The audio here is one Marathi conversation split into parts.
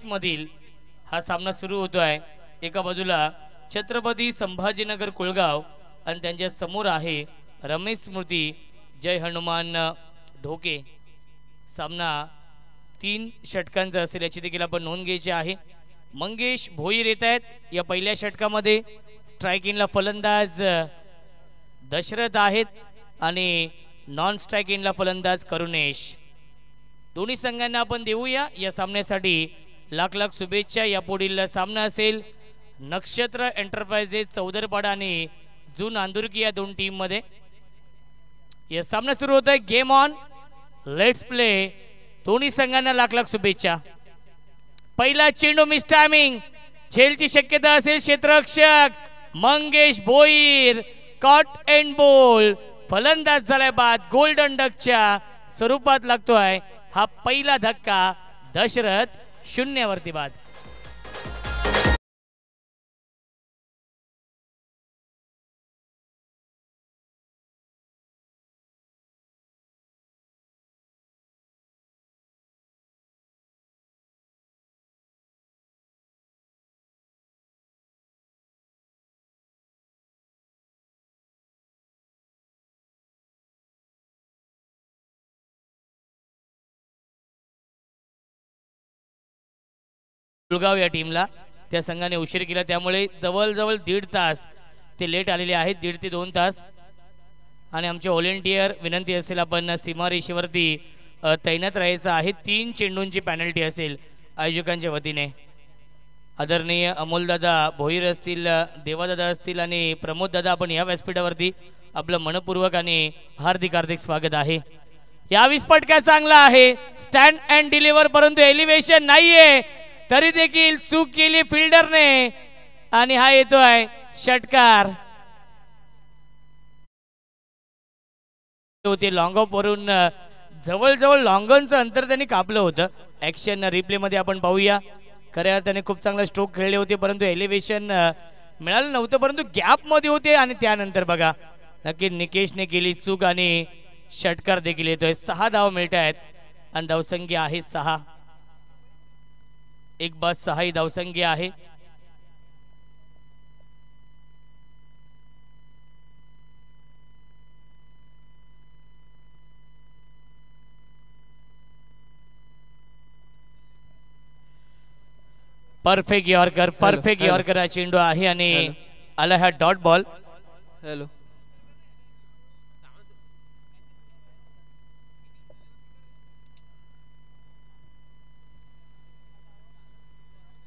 20 मधील हा सामना सुरू होतोय। एका बाजूला छत्रपती संभाजीनगर कुळगाव आणि त्यांच्या समोर आहे रमेश स्मृती जय हनुमान ढोके। सामना 3 षटकांचा असेल याची देखील आपण नोंद घ्यायची आहे। मंगेश भोईर येत आहेत या पहिल्या षटकामध्ये। स्ट्रायकिंगला फलंदाज दशरथ आहेत आणि नॉन स्ट्रायकिंगला फलंदाज करुणेश। दोन्ही संघांना आपण देऊया या सामन्यासाठी लाख लाख शुभेच्छा। या पुढील सामना असेल नक्षत्र एंटरप्राइजेस चौदरपाडा आणि जून आंदुरकी या दोन टीम मध्ये। यह सामना सुरू होता है। Game on, let's play. दोन्ही संघांना लाख लाख शुभेच्छा। पहिला चेंडू मिस टायमिंग, झेलची शक्यता असेल क्षेत्ररक्षक Mangesh Bhoir. Caught and ball, फलंदाज झालाय बाद। गोल्डन डकच्या स्वरूपात लागतोय हा पहिला धक्का। दशरथ 0 वरती बाद। कुळगाव या टीमला त्या संघाने उशीर केला त्यामुळे जवळजवळ 1.5 तास ते लेट आलेले आहेत, 1.5 ते 2 तास। आणि आमचे व्हॉलेंटियर विनंती असेल आपण सीमारेषेवरती तैनात राहायचं आहे। 3 चेंडूंची पेनल्टी असेल आयोजकांच्या वतीने। आदरणीय अमोलदादा भोईर असतील, देवादादा असतील आणि प्रमोददादा, आपण या व्यासपीठावरती आपलं मनपूर्वक आणि हार्दिक हार्दिक स्वागत आहे। या विस्फटका चांगला आहे, स्टँड अँड डिलिव्हर, परंतु एलिव्हेशन नाहीये तरी देखील चूक केली फिल्डरने आणि हा येतोय षटकार। होते लॉंग ऑफ वरून जवळजवळ लॉंगॉनचं अंतर त्यांनी कापलं होतं। ऍक्शन रिप्ले मध्ये आपण पाहूया। खऱ्या अर्थाने खूप चांगला स्ट्रोक खेळले होते परंतु एलिव्हेशन मिळालं नव्हतं, परंतु गॅप मध्ये होते आणि त्यानंतर बघा नक्की निकेशने केली चूक आणि षटकार देखील येतोय। 6 धाव मिळत आहेत आणि धावसंख्या आहे 6। एक बाद 6 ही धावसंख्या आहे। परफेक्ट यॉर्कर, परफेक्ट यॉर्कर हा चेंडू आहे आणि आला हा डॉट बॉल। हॅलो,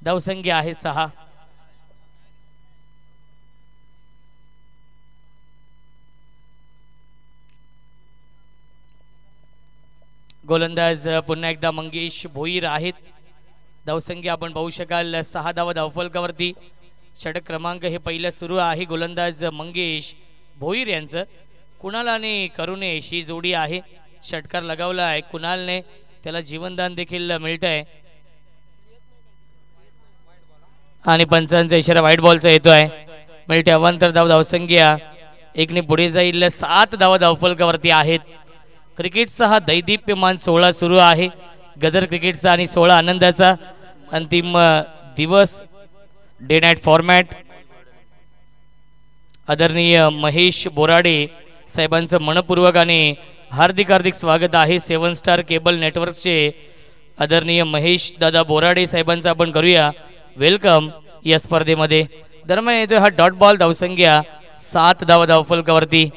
धावसंख्या आहे 6। गोलंदाज पुन्हा एकदा मंगेश भोईर आहेत। धावसंख्या आपण पाहू शकाल 6 धावा धावफलकावरती। षटक क्रमांक हे पहिलं सुरू आहे। गोलंदाज मंगेश भोईर यांचं। कुणाल आणि करुणेश ही जोडी आहे। षटकार लगावला आहे कुणालने, त्याला जीवनदान देखील मिळतंय आणि पंचांचा इशारा व्हाईट बॉलचा येतोय। मिळते अवांतर धाव, धावसंख्या 1 ने पुढे जाईल। 7 धावा धावफलकावरती आहेत। क्रिकेटचा हा दैदिप्यमान 16 सुरू आहे। गजर क्रिकेटचा आणि 16 आनंदाचा अंतिम दिवस, डे नाईट फॉर्मॅट। आदरणीय महेश बोराडे साहेबांचं मनपूर्वक आणि हार्दिक हार्दिक स्वागत आहे। 7 स्टार केबल नेटवर्कचे आदरणीय महेश दादा बोराडे साहेबांचं आपण करूया वेलकम या स्पर्धेमध्ये। दरम्यान येतोय हा डॉट बॉल, धावसंख्या 7 धावा धावफलकावरती।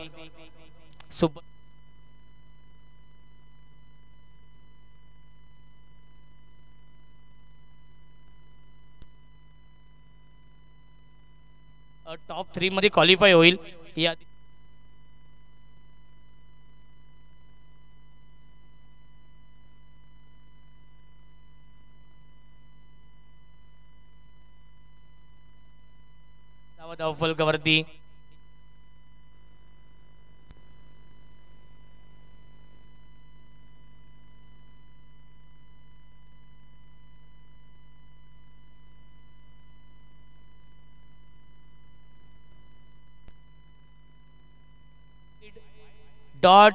टॉप 3 मध्ये क्वालिफाय होईल या धावफलकावरती। डॉट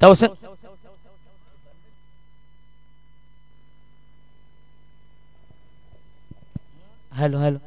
धावसंख्या हॅलो हॅलो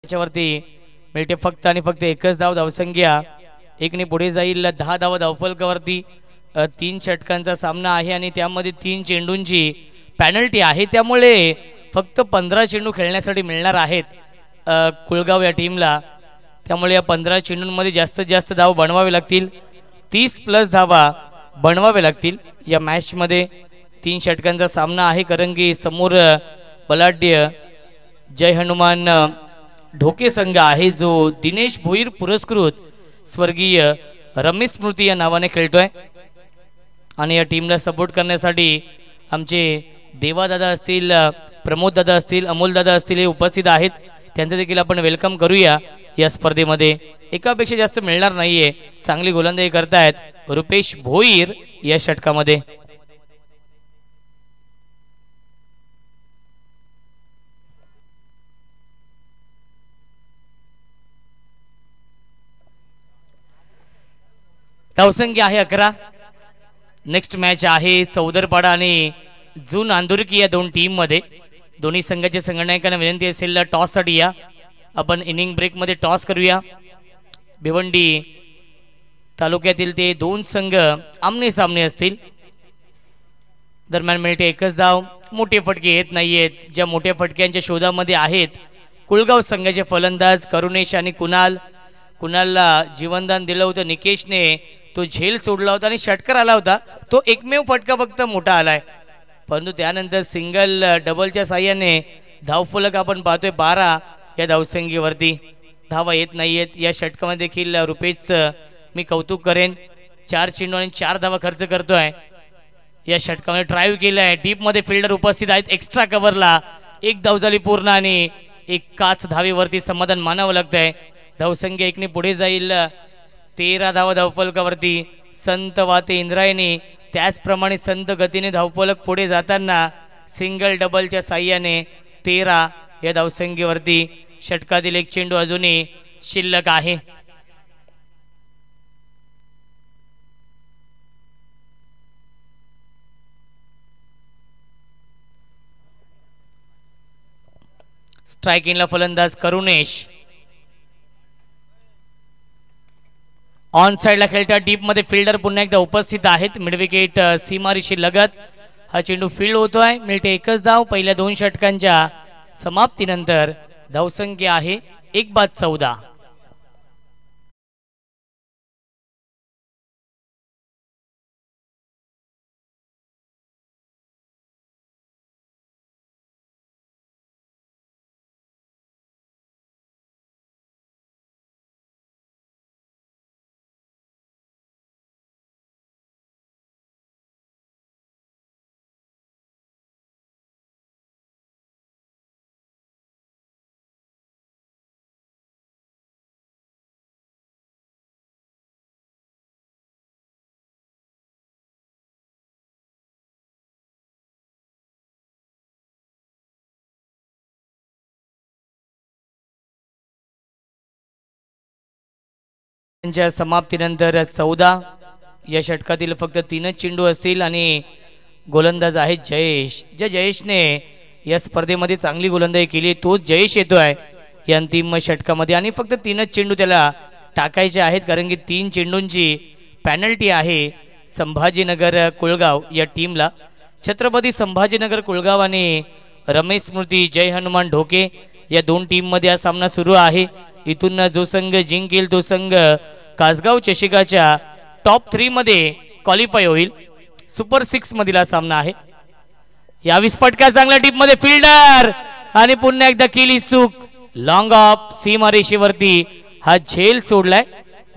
त्याच्यावरती मिळते फक्त आणि फक्त एकच धाव. धावसंख्या एकने पुढे जाईल. 10 धावा धावफलकावरती. 3 षटकांचा सामना आहे आणि त्यामध्ये 3 चेंडूंची पॅनल्टी आहे, त्यामुळे फक्त 15 चेंडू खेळण्यासाठी मिळणार आहेत कुळगाव या टीमला. त्यामुळे या 15 चेंडूंमध्ये जास्तीत जास्त धाव बनवावे लागतील. 30+ धावा बनवावे लागतील या मॅचमध्ये. 3 षटकांचा सामना आहे, कारण की समोर बलाढ्य जय हनुमान ढोके संघ आहे, जो दिनेश भोईर पुरस्कृत स्वर्गीय रमेश स्मृती या नावाने खेळतोय. आणि या टीमला सपोर्ट करण्यासाठी आमचे देवादादा असतील, प्रमोद दादा असतील, अमोल दादा असतील, हे उपस्थित आहेत. त्यांचं देखील आपण वेलकम करूया या स्पर्धेमध्ये. एकापेक्षा जास्त मिळणार नाहीये. चांगली गोलंदाजी करतायत रुपेश भोईर या षटकामध्ये. धावसंख्या आहे 11. नेक्स्ट मॅच आहे चौदरपाडा आणि जून आंदुरकी या दोन टीम मध्ये. दोन्ही संघाच्या संघनायकांना विनंती असेल टॉससाठी या. आपण इनिंग ब्रेकमध्ये टॉस करूया. भिवंडी तालुक्यातील ते दोन संघ आमने सामने असतील. दरम्यान मिळते एकच धाव. मोठे फटके येत नाहीयेत. ज्या मोठ्या फटक्यांच्या शोधामध्ये आहेत कुळगाव संघाचे फलंदाज करुणेश आणि कुणालला जीवनदान दिलं होतं निकेशने. तो झेल सोडला होता आणि षटकार आला होता. तो एकमेव फटका फक्त मोठा आलाय, परंतु त्यानंतर सिंगल डबलच्या साह्याने धावफलक आपण पाहतोय 12 या धावसंख्येवरती. धावा येत नाहीयेत. या षटकामध्ये देखील रुपेशचं मी कौतुक करेन. 4 चेंडू आणि 4 धावा खर्च करतोय. या षटकामध्ये ड्राईव्ह केलाय. डीपमध्ये फिल्डर उपस्थित आहेत. एक्स्ट्रा कव्हरला 1 धाव झाली पूर्ण आणि 1 धावेवरती समाधान मानावं लागतंय. धावसंख्या 1ने पुढे जाईल. 13 धावा धावफलकावरती. संत वाते इंद्रायणी त्याचप्रमाणे संत गतीने धावफलक पुढे जाताना सिंगल डबलच्या साह्याने 13 या धावसंख्येवरती. षटकातील 1 चेंडू अजूनही शिल्लक आहे. स्ट्रायकिंगला फलंदाज करुणेश. ऑन साइडला खेळत्या डीप मध्ये फिल्डर पुन्हा एकदा उपस्थित आहेत. मिड विकेट सीमारेषी लगत हा चेंडू फील्ड होतोय. मिळते एकच धाव. पहिल्या 2 षटकांच्या समाप्तीनंतर धावसंख्या आहे 1-14. समाप्तीनंतर 14. या षटकातील फक्त 3च चेंडू असतील आणि गोलंदाज आहे जयेश. ज्या जयेशने या स्पर्धेमध्ये चांगली गोलंदाजी केली तोच जयेश येतोय या अंतिम षटकामध्ये आणि फक्त 3च चेंडू त्याला टाकायचे आहेत कारण की 3 चेंडूंची पॅनल्टी आहे संभाजीनगर कुळगाव या टीमला. छत्रपती संभाजीनगर कुळगाव आणि रमेश स्मृती जय हनुमान ढोके या 2 टीममध्ये हा सामना सुरू आहे. इथून जो संघ जिंकेल तो संघ कासगाव चषकाच्या टॉप 3 मध्ये क्वालिफाय होईल. सुपर 6 मधील सामना आहे. यावीस फटका चांगल्या डीप मध्ये फिल्डर आणि पुन्हा एकदा केली चूक. लॉंग ऑफ सीमारेषेवरती हा झेल सोडलाय.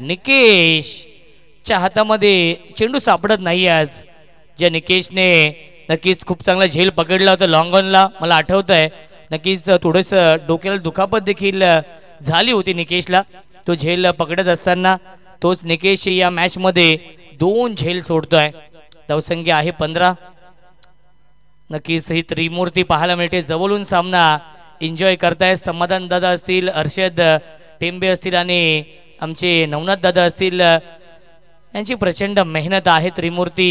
निकेशच्या हातामध्ये चेंडू सापडत नाही आज. ज्या निकेशने नक्कीच खूप चांगला झेल पकडला होता लॉंग ऑनला. मला आठवत आहे नक्कीच थोडस डोक्याला दुखापत देखील झाली होती निकेशला तो झेल पकडत असताना. तोच निकेश या मॅच मध्ये 2 झेल सोडतोय. धावसंख्या आहे 15. नक्कीच ही त्रिमूर्ती पाहायला मिळते. जवळून सामना एन्जॉय करताय. समाधान दादा असतील, हर्षद टेंबे असतील आणि आमचे नवनाथ दादा असतील. यांची प्रचंड मेहनत आहे. त्रिमूर्ती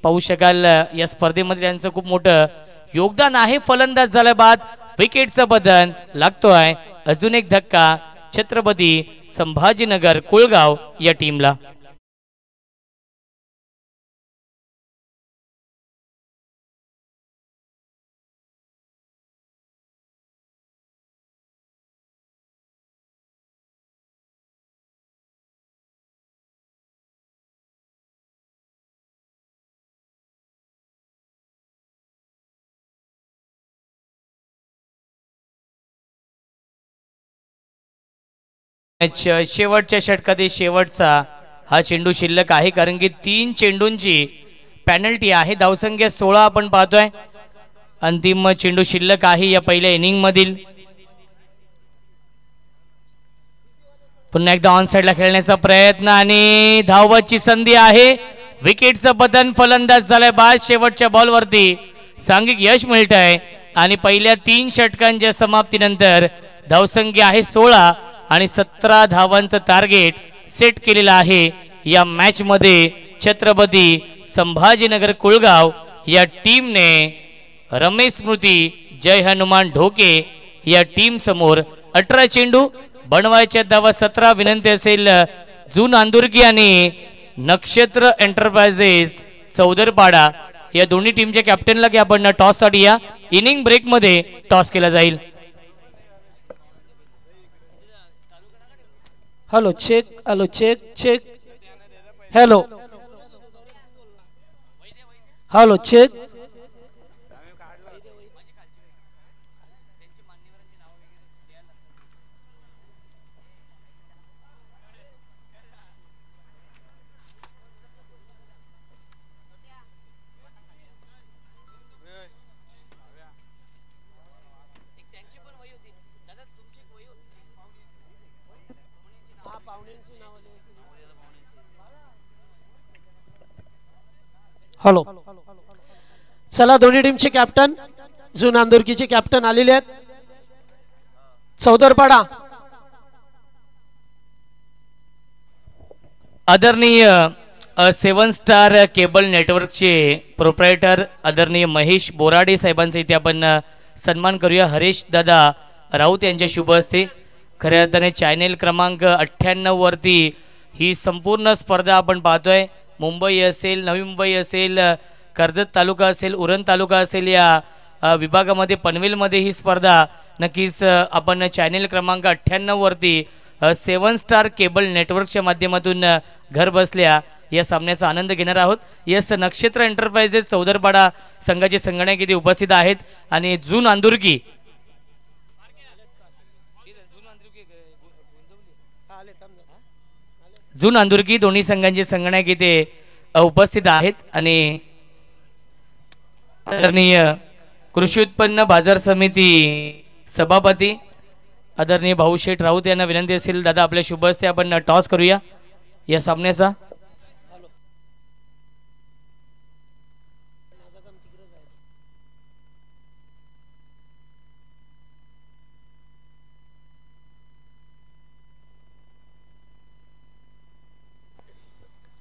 पाहू शकाल या स्पर्धेमध्ये त्यांचं खूप मोठं योगदान आहे. फलंदाज झाला बाद. विकेटचं बदन लागतोय. अजून एक धक्का छत्रपती संभाजीनगर कुळगाव या टीमला. शेवटच्या षटकातील शेवटचा हा चेंडू शिल्लक आहे कारण की 3 चेंडूंची पॅनल्टी आहे. धावसंख्या 16 आपण पाहतोय. अंतिम चेंडू शिल्लक आहे या पहिल्या इनिंग मधील. पुन्हा एकदा ऑन साइडला खेळण्याचा प्रयत्न आणि धावबाची संधी आहे. विकेटचं बदन. फलंदाज झालाय बाद. शेवटच्या बॉलवरती सांघिक यश मिळतंय आणि पहिल्या 3 षटकांच्या समाप्तीनंतर धावसंख्या आहे 16 आणि 17 धावांचं टार्गेट सेट केलेलं आहे या मॅच मध्ये. छत्रपती संभाजीनगर कुळगाव या टीमने रमेश स्मृती जय हनुमान ढोके या टीम समोर 18 चेंडू बनवायच्या धावा 17. विनंती असेल जून आंदुरकी आणि नक्षत्र एंटरप्राइजेस चौदरपाडा या दोन्ही टीमच्या कॅप्टनला की आपण टॉस साठी या. इनिंग ब्रेक मध्ये टॉस केला जाईल. Hello check. Hello check check. Hello hello check. Hello. चला दोन्ही टीमचे कॅप्टन जून आंदुरकीचे कॅप्टन आलेले आहेत. चौदरपाडा. आदरणीय 7 स्टार केबल नेटवर्कचे प्रोप्रायटर आदरणीय महेश बोराडे साहेबांचा इथे आपण सन्मान करूया. हरेश दादा राऊत यांच्या शुभ हस्ते खऱ्या अर्थाने चॅनेल क्रमांक 98 वरती ही संपूर्ण स्पर्धा आपण पाहतोय. मुंबई असेल, नवी मुंबई असेल, कर्जत तालुका असेल, उरण तालुका असेल, या विभागामध्ये पनवेलमध्ये ही स्पर्धा नक्कीच आपण चॅनेल क्रमांक 98 वरती 7 स्टार केबल नेटवर्कच्या माध्यमातून घर बसल्या या सामन्याचा आनंद घेणार आहोत. यस, नक्षत्र एंटरप्राइजेस चौदरपाडा संघाचे संगणक इथे उपस्थित आहेत आणि जून अंदुर्की दोन्ही संघांचे संगणक इथे उपस्थित आहेत आणि आदरणीय कृषी उत्पन्न बाजार समिती सभापती आदरणीय भाऊशेठ राऊत यांना विनंती असेल, दादा आपल्या शुभ हस्ते आपण टॉस करूया या सामन्याचा.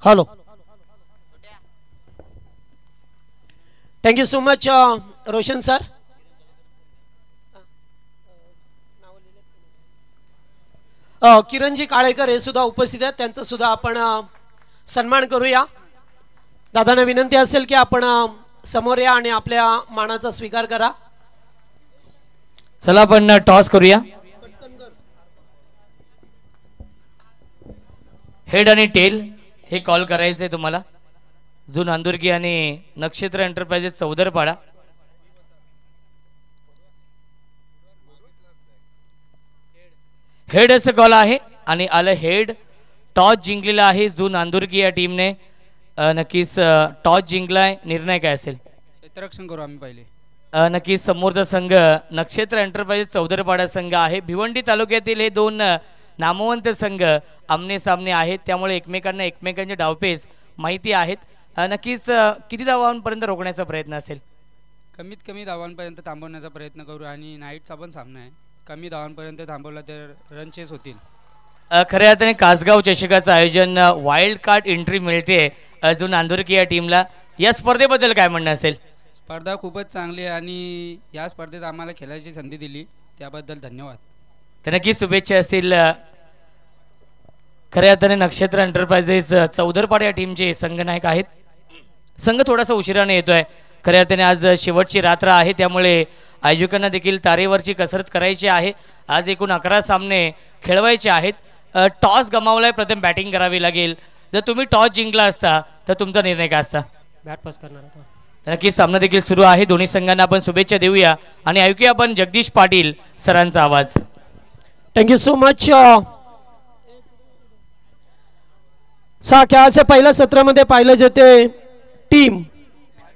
Hello, thank you so much Roshan sir. किरणजी काळेकर हे सुद्धा उपस्थित आहेत, त्यांचा सुद्धा आपण सन्मान करूया. दादांना विनंती असेल की आपण समोर या आणि आपल्या मानाचा स्वीकार करा. चला आपण टॉस करूया. हेड आणि टेल हे कॉल करायचे तुम्हाला. जून अंदुर्गी आणि नक्षत्र एंटरप्राइजेस चौदरपाडा. हेड असं कॉल आहे आणि आलं हेड. टॉस जिंकलेला आहे जून अंदुर्गी या टीमने. नक्कीच टॉस जिंकलाय. निर्णय काय असेल? क्षेत्ररक्षण करू आम्ही पहिले. नक्कीच समोरचा संघ नक्षत्र एंटरप्राइजेस चौदरपाडा संघ आहे. भिवंडी तालुक्यातील हे दोन नामवंत संघ आमने सामने आहेत, त्यामुळे एकमेकांना एकमेकांचे डावपेच माहिती आहेत. नक्कीच किती धावांपर्यंत रोखण्याचा प्रयत्न असेल? कमीत कमी धावांपर्यंत थांबवण्याचा प्रयत्न करू आणि नाईटचा पण सामना आहे. कमी धावांपर्यंत थांबवला तर रन चेस होतील. खऱ्या अर्थाने कासगाव चषकाचं आयोजन वाईल्ड कार्ड एंट्री मिळते अजून अंदुर्की या टीमला. या स्पर्धेबद्दल काय म्हणणं असेल? स्पर्धा खूपच चांगली आहे आणि या स्पर्धेत आम्हाला खेळायची संधी दिली त्याबद्दल धन्यवाद. तर नक्कीच शुभेच्छा असतील. खऱ्या अर्थाने नक्षत्र एंटरप्राइजेस चौदरपाडा या टीमचे संघनायक आहेत. संघ थोडासा उशिराने येतोय. खऱ्या अर्थाने आज शेवटची रात्र आहे, त्यामुळे आयोजकांना देखील तारेवरची कसरत करायची आहे. आज एकूण 11 सामने खेळवायचे आहेत. टॉस गमावलाय, प्रथम बॅटिंग करावी लागेल. जर तुम्ही टॉस जिंकला असता तर तुमचा निर्णय काय असता? बॅट पास करणार. नक्कीच सामना देखील सुरू आहे. दोन्ही संघांना आपण शुभेच्छा देऊया आणि ऐकूया आपण जगदीश पाटील सरांचा आवाज. Thank you so much. खेळाच्या पहिल्या सत्रामध्ये पाहिलं जाते टीम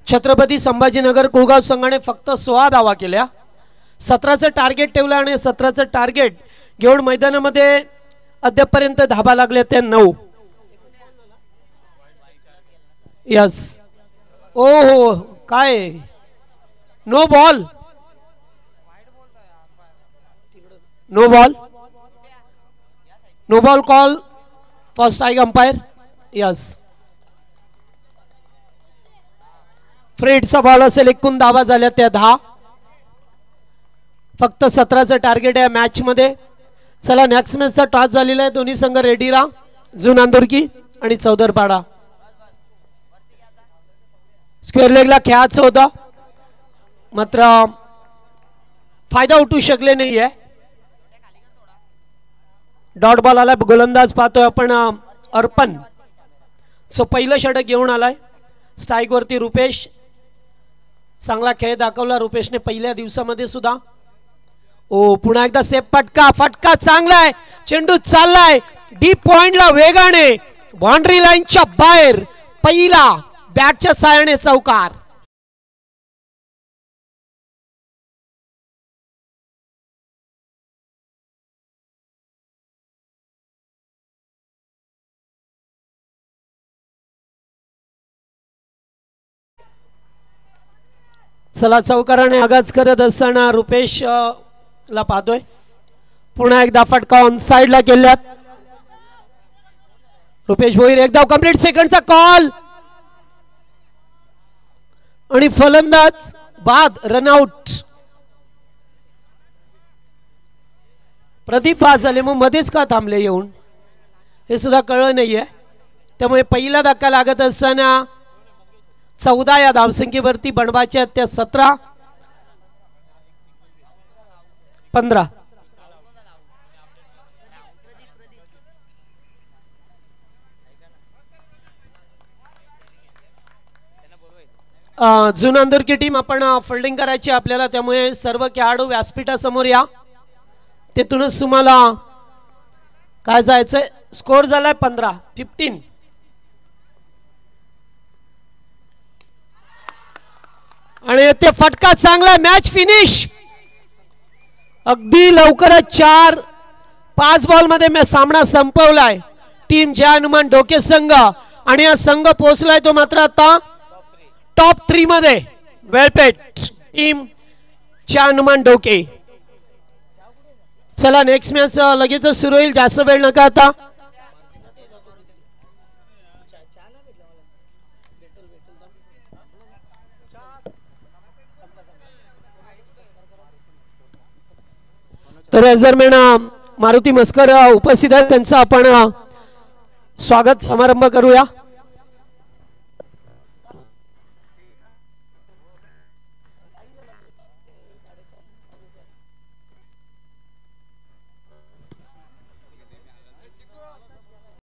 छत्रपती संभाजीनगर कुळगाव संघाने फक्त 16 धावा केल्या. 17चं टार्गेट ठेवलं आणि 17चं टार्गेट घेऊन मैदानामध्ये अद्यापर्यंत धाबा लागले त्या 9. यस, ओ हो, काय no ball, no ball, no ball call first आय अंपायर. यस, फ्रेडचा बॉल असेल. एकूण धावा झाल्या त्या 10. फक्त 17चं टार्गेट आहे मॅच मध्ये. चला, नेक्स्ट मॅचचा टॉस झालेला आहे. दोन्ही संघ रेडी राहा. जून अंदुर्की आणि चौदरपाडा. स्क्वेअर लेगला खेळायचं होतं, मात्र फायदा उठू शकले नाहीये. डॉट बॉल आलाय. गोलंदाज पाहतोय आपण अर्पण. सो पहिलं षटक घेऊन आलाय. स्ट्राईक वरती रुपेश. चांगला खेळ दाखवला रुपेशने पहिल्या दिवसामध्ये सुद्धा. ओ, पुन्हा एकदा सेफ फटका. फटका चांगला आहे. चेंडू चाललाय डीप पॉइंटला वेगाने. बाउंड्री लाईनच्या बाहेर. पहिला बॅटच्या साहाय्याने चौकार. चला, चौकाराने आगाज करत असताना रुपेश ला पाहतोय. पुन्हा एकदा फटका ऑन साइड ला केल्यात. रुपेश भोईर एकदा कंप्लीट. सेकंडचा कॉल आणि फलंदाज बाद. रनआउट. प्रदीप बाद झाले, मग मध्येच का थांबले येऊन हे सुद्धा कळलं नाहीये. त्यामुळे पहिला धक्का लागत असताना 14 या धावसंख्येवरती बनवायच्या त्या 17 15. जुनांदूर की टीम आपण फिल्डिंग करायची आपल्याला, त्यामुळे सर्व खेळाडू व्यासपीठासमोर या. तिथूनच तुम्हाला काय जायचंय. स्कोर झालाय 15 आणि ते फटका चांगला. Match finish. अगदी लवकरच 4-5 बॉल मध्ये सामना संपवलाय. टीम जय हनुमान ढोके संघ, आणि हा संघ पोहोचलाय तो मात्र आता टॉप 3 मध्ये. वेल प्लेड टीम जय हनुमान ढोके. चला नेक्स्ट मॅच लगेच सुरू होईल, जास्त वेळ नका आता. तर याच दरम्यान मारुती मस्कर उपस्थित आहेत, त्यांचा आपण स्वागत समारंभ करूया.